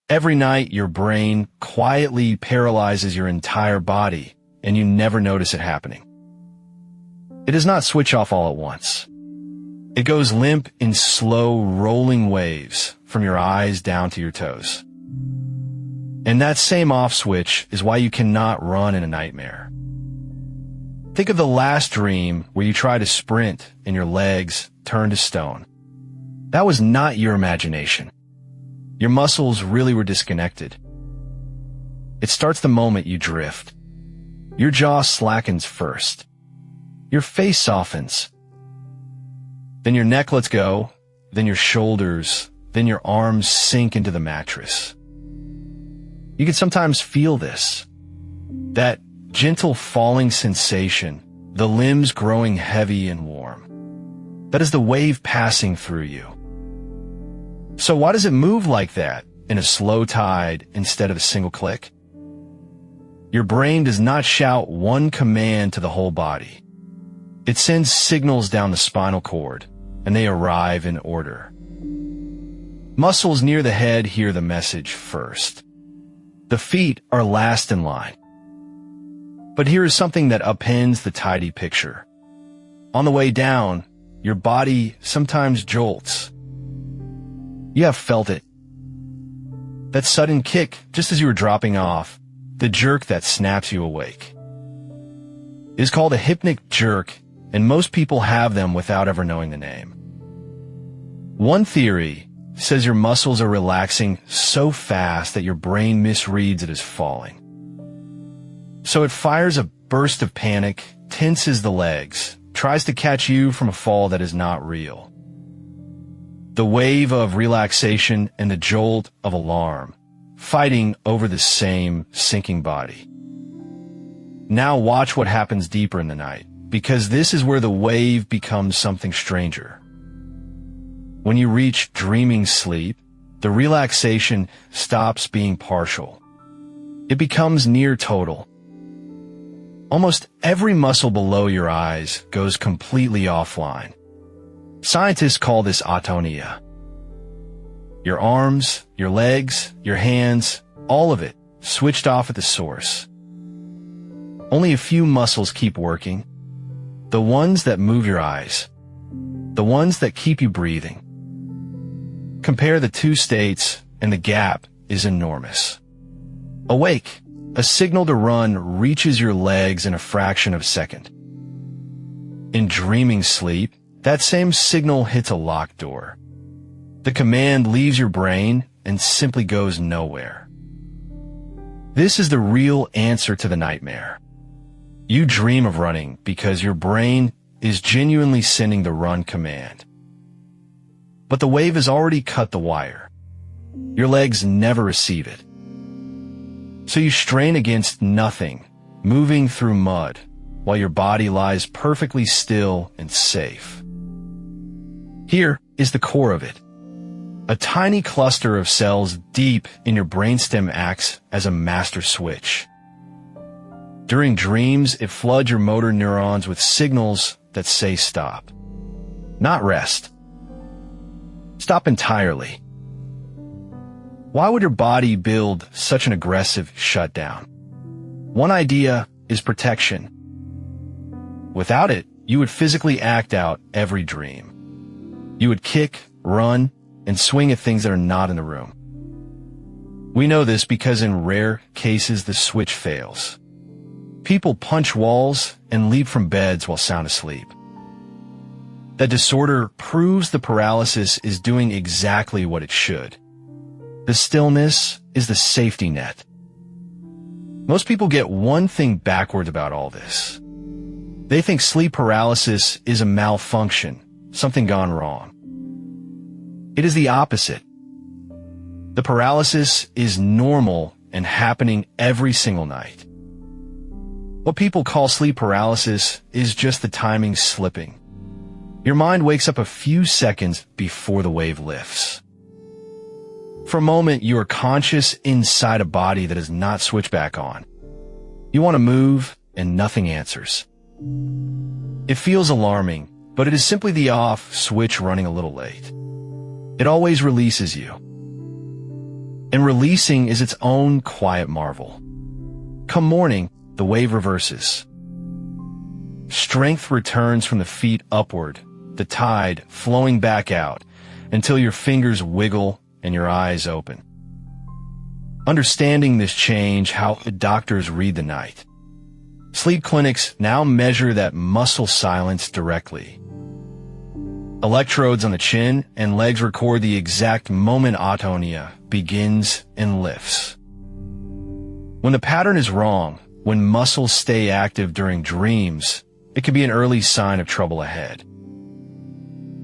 Every night, your brain quietly paralyzes your entire body, and you never notice it happening. It does not switch off all at once. It goes limp in slow, rolling waves from your eyes down to your toes. And that same off switch is why you cannot run in a nightmare. Think of the last dream where you try to sprint and your legs turn to stone. That was not your imagination. Your muscles really were disconnected. It starts the moment you drift. Your jaw slackens first. Your face softens. Then your neck lets go, then your shoulders, then your arms sink into the mattress. You can sometimes feel this. That gentle falling sensation, the limbs growing heavy and warm. That is the wave passing through you. So why does it move like that in a slow tide instead of a single click? Your brain does not shout one command to the whole body. It sends signals down the spinal cord, and they arrive in order. Muscles near the head hear the message first. The feet are last in line. But here is something that upends the tidy picture. On the way down, your body sometimes jolts. You have felt it. That sudden kick just as you were dropping off, the jerk that snaps you awake. It is called a hypnic jerk, and most people have them without ever knowing the name. One theory says your muscles are relaxing so fast that your brain misreads it as falling. So it fires a burst of panic, tenses the legs, tries to catch you from a fall that is not real. The wave of relaxation and the jolt of alarm, fighting over the same sinking body. Now watch what happens deeper in the night, because this is where the wave becomes something stranger. When you reach dreaming sleep, the relaxation stops being partial. It becomes near total. Almost every muscle below your eyes goes completely offline. Scientists call this atonia. Your arms, your legs, your hands, all of it switched off at the source. Only a few muscles keep working. The ones that move your eyes. The ones that keep you breathing. Compare the two states, and the gap is enormous. Awake, a signal to run reaches your legs in a fraction of a second. In dreaming sleep, that same signal hits a locked door. The command leaves your brain and simply goes nowhere. This is the real answer to the nightmare. You dream of running because your brain is genuinely sending the run command. But the wave has already cut the wire. Your legs never receive it. So you strain against nothing, moving through mud, while your body lies perfectly still and safe. Here is the core of it. A tiny cluster of cells deep in your brainstem acts as a master switch. During dreams, it floods your motor neurons with signals that say stop, not rest. Stop entirely. Why would your body build such an aggressive shutdown? One idea is protection. Without it, you would physically act out every dream. You would kick, run, and swing at things that are not in the room. We know this because in rare cases the switch fails. People punch walls and leap from beds while sound asleep. That disorder proves the paralysis is doing exactly what it should. The stillness is the safety net. Most people get one thing backwards about all this. They think sleep paralysis is a malfunction, something gone wrong. It is the opposite. The paralysis is normal and happening every single night. What people call sleep paralysis is just the timing slipping. Your mind wakes up a few seconds before the wave lifts. For a moment, you are conscious inside a body that does not switch back on. You want to move, and nothing answers. It feels alarming, but it is simply the off switch running a little late. It always releases you. And releasing is its own quiet marvel. Come morning, the wave reverses. Strength returns from the feet upward, the tide flowing back out, until your fingers wiggle and your eyes open. Understanding this change, how doctors read the night. Sleep clinics now measure that muscle silence directly. Electrodes on the chin and legs record the exact moment atonia begins and lifts. When the pattern is wrong, when muscles stay active during dreams, it could be an early sign of trouble ahead.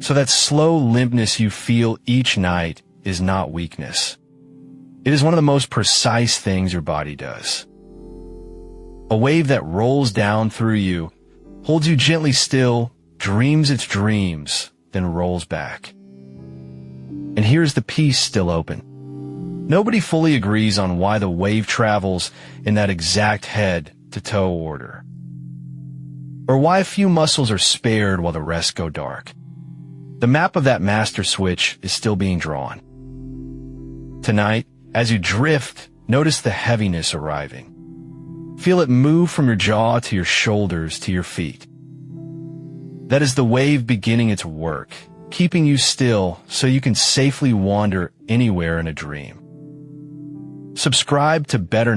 So that slow limpness you feel each night is not weakness. It is one of the most precise things your body does. A wave that rolls down through you, holds you gently still, dreams its dreams, then rolls back. And here's the piece still open. Nobody fully agrees on why the wave travels in that exact head-to-toe order, or why a few muscles are spared while the rest go dark. The map of that master switch is still being drawn. Tonight, as you drift, notice the heaviness arriving. Feel it move from your jaw to your shoulders to your feet. That is the wave beginning its work, keeping you still so you can safely wander anywhere in a dream. Subscribe to BetterNight.